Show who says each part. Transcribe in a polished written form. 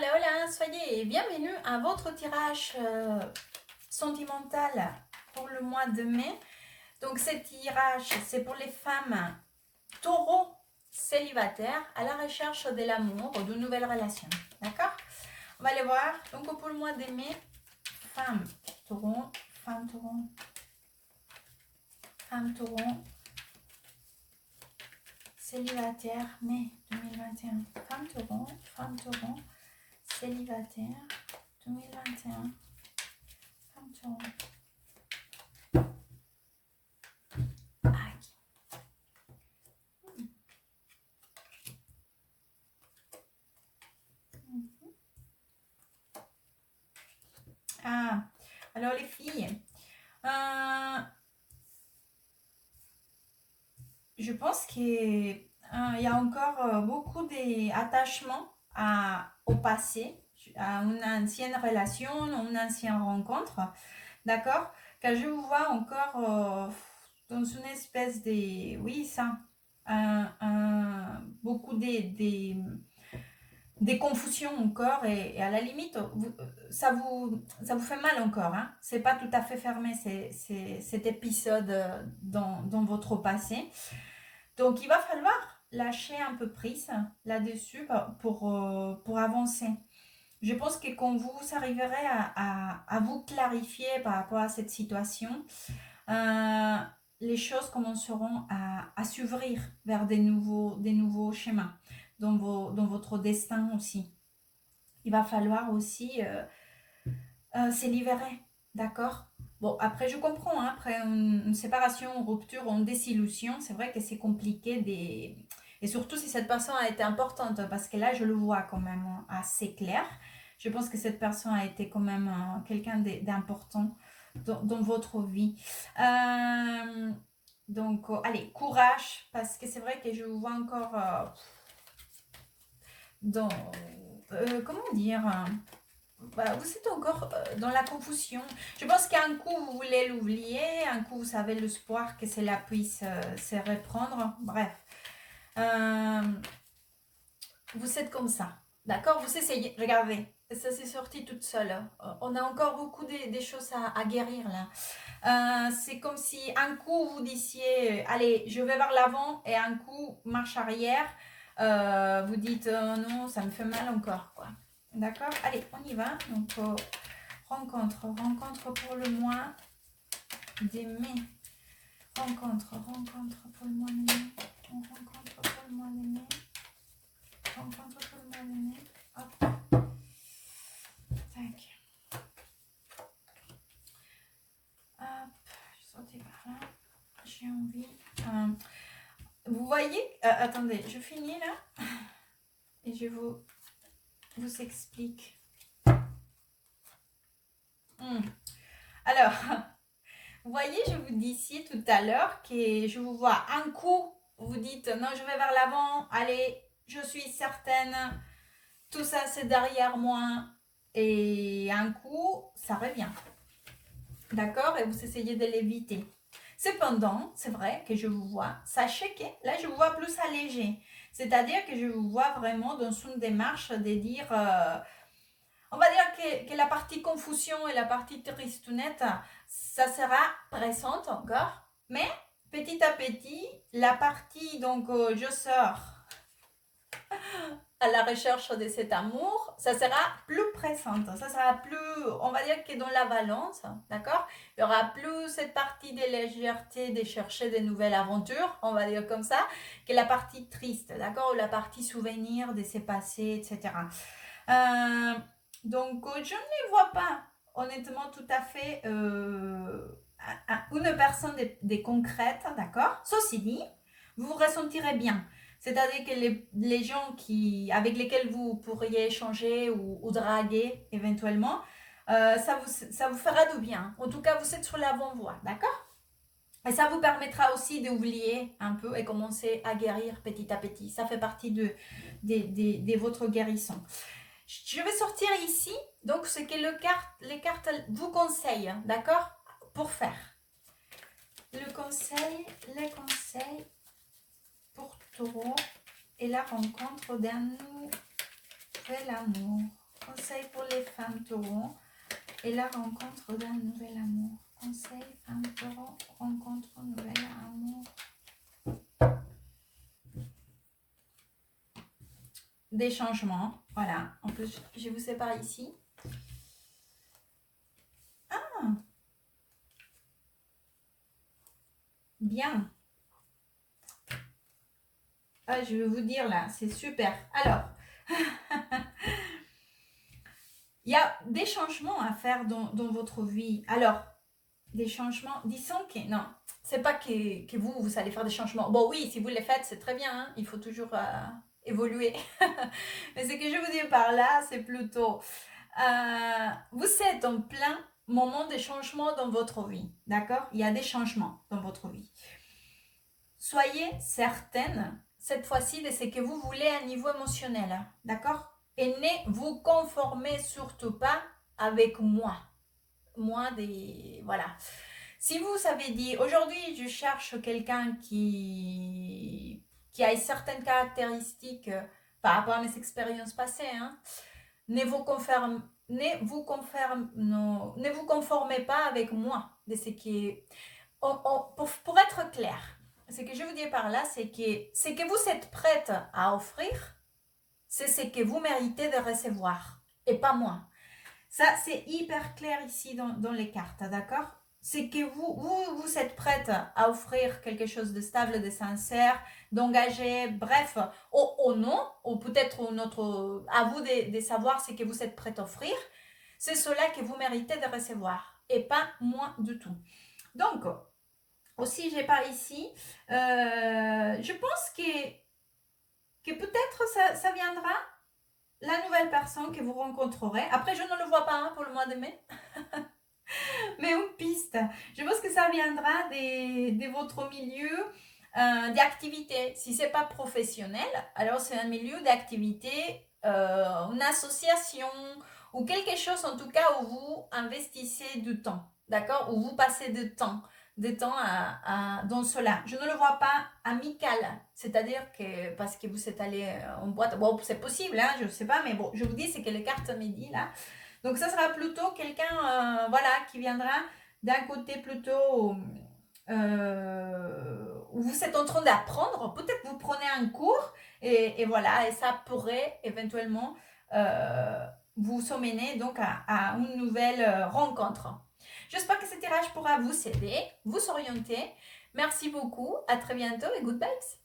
Speaker 1: Hola, hola, soyez bienvenus à votre tirage sentimental pour le mois de mai. Donc, ce tirage, c'est pour les femmes taureaux célibataires à la recherche de l'amour ou de nouvelles relations. D'accord? On va aller voir. Donc, pour le mois de mai, femmes taureaux, femmes taureaux, femmes taureaux, célibataires, mai 2021. Femmes taureaux, célibataires, 2021. Femmes taureaux. Ah, alors les filles, je pense qu'il y a encore beaucoup d'attachements au passé, à une ancienne relation, une ancienne rencontre, d'accord? Car je vous vois encore dans une espèce de, oui, ça, beaucoup des confusions encore et à la limite, ça vous fait mal encore. Hein? C'est pas tout à fait fermé cet épisode dans votre passé. Donc, il va falloir lâcher un peu prise là-dessus pour avancer. Je pense que quand vous arriverez à vous clarifier par rapport à cette situation, les choses commenceront à s'ouvrir vers des nouveaux schémas dans votre destin aussi. Il va falloir aussi se libérer, d'accord? Bon, après, je comprends, hein, après une séparation, une rupture, une désillusion, c'est vrai que c'est compliqué. Et surtout si cette personne a été importante, parce que là, je le vois quand même assez clair. Je pense que cette personne a été quand même quelqu'un d'important dans votre vie. Donc, allez, courage, parce que c'est vrai que je vous vois encore dans... comment dire vous êtes encore dans la confusion. Je pense qu'un coup, vous voulez l'oublier, un coup, vous avez l'espoir que cela puisse se reprendre. Bref. Vous êtes comme ça. D'accord? Vous essayez. Regardez. Ça s'est sorti toute seule. On a encore beaucoup de choses à guérir là. C'est comme si un coup, vous disiez allez, je vais vers l'avant, et un coup, marche arrière. Vous dites non, ça me fait mal encore, quoi. D'accord? Allez, on y va. Donc, rencontre pour le mois de mai. Rencontre pour le mois de mai. Rencontre pour le mois de mai. Rencontre pour le mois de mai. Hop. Tac. Hop. Je sortais par là. J'ai envie. Vous voyez? Attendez, je finis là. Et je vous explique. Alors, vous voyez, je vous disais tout à l'heure que je vous vois un coup, vous dites non, je vais vers l'avant, allez, je suis certaine, tout ça c'est derrière moi, et un coup, ça revient. D'accord? Et vous essayez de l'éviter. Cependant, c'est vrai que je vous vois, sachez que là, je vous vois plus allégé. C'est-à-dire que je vous vois vraiment dans une démarche de dire... on va dire que la partie confusion et la partie tristounette, ça sera présente encore. Mais petit à petit, la partie, donc je sors à la recherche de cet amour, ça sera plus présente. Ça sera plus, on va dire que dans la balance, d'accord? Il y aura plus cette partie de légèreté, de chercher de nouvelles aventures, on va dire comme ça, que la partie triste, d'accord? Ou la partie souvenir de ses passés, etc. Donc, je ne vois pas, honnêtement, tout à fait une personne de concrète, d'accord? Ceci dit, vous vous ressentirez bien. C'est-à-dire que les gens avec lesquels vous pourriez échanger ou draguer éventuellement, ça vous fera du bien. En tout cas, vous êtes sur la bonne voie, d'accord? Et ça vous permettra aussi d'oublier un peu et commencer à guérir petit à petit. Ça fait partie de votre guérison. Je vais sortir ici, donc ce que les cartes vous conseillent, d'accord? Pour faire. Les conseils pour Taureau et la rencontre d'un nouvel amour. Conseil pour les femmes taureaux et la rencontre d'un nouvel amour. Conseil, femme taureau, rencontre un nouvel amour. Des changements, voilà. En plus, je vous sépare ici. Ah, bien. Ah, je vais vous dire là, c'est super. Alors, il y a des changements à faire dans votre vie. Alors, des changements, disons que non, c'est pas que vous allez faire des changements. Bon, oui, si vous les faites, c'est très bien, hein, il faut toujours évoluer. Mais ce que je vous dis par là, c'est plutôt, vous êtes en plein moment de changement dans votre vie, d'accord? Il y a des changements dans votre vie. Soyez certaine, cette fois-ci, de ce que vous voulez à niveau émotionnel, d'accord? Et ne vous conformez surtout pas avec moi. Moi, voilà. Si vous avez dit, aujourd'hui, je cherche quelqu'un qui a certaines caractéristiques par rapport à mes expériences passées, hein, ne vous conformez pas avec moi de ce qui est... pour être clair, ce que je vous dis par là, c'est que ce que vous êtes prête à offrir, c'est ce que vous méritez de recevoir, et pas moi. Ça, c'est hyper clair ici dans les cartes, d'accord? C'est que vous êtes prête à offrir quelque chose de stable, de sincère, d'engagé, bref, au non, ou peut-être à vous de savoir ce que vous êtes prête à offrir. C'est cela que vous méritez de recevoir, et pas moi du tout. Donc, aussi, j'ai pas ici, je pense que peut-être ça viendra, la nouvelle personne que vous rencontrerez. Après, je ne le vois pas hein, pour le mois de mai. Mais une piste. Je pense que ça viendra de votre milieu d'activité. Si ce n'est pas professionnel, alors c'est un milieu d'activité, une association ou quelque chose en tout cas où vous investissez du temps. D'accord? Où vous passez du temps dans cela. Je ne le vois pas amical, c'est-à-dire que parce que vous êtes allé en boîte, bon c'est possible, hein, je ne sais pas, mais bon, je vous dis c'est que les cartes me disent là. Donc ça sera plutôt quelqu'un, voilà, qui viendra d'un côté plutôt où vous êtes en train d'apprendre, peut-être vous prenez un cours et voilà, et ça pourrait éventuellement vous emmener donc à une nouvelle rencontre. J'espère que ce tirage pourra vous aider, vous orienter. Merci beaucoup, à très bientôt et good vibes.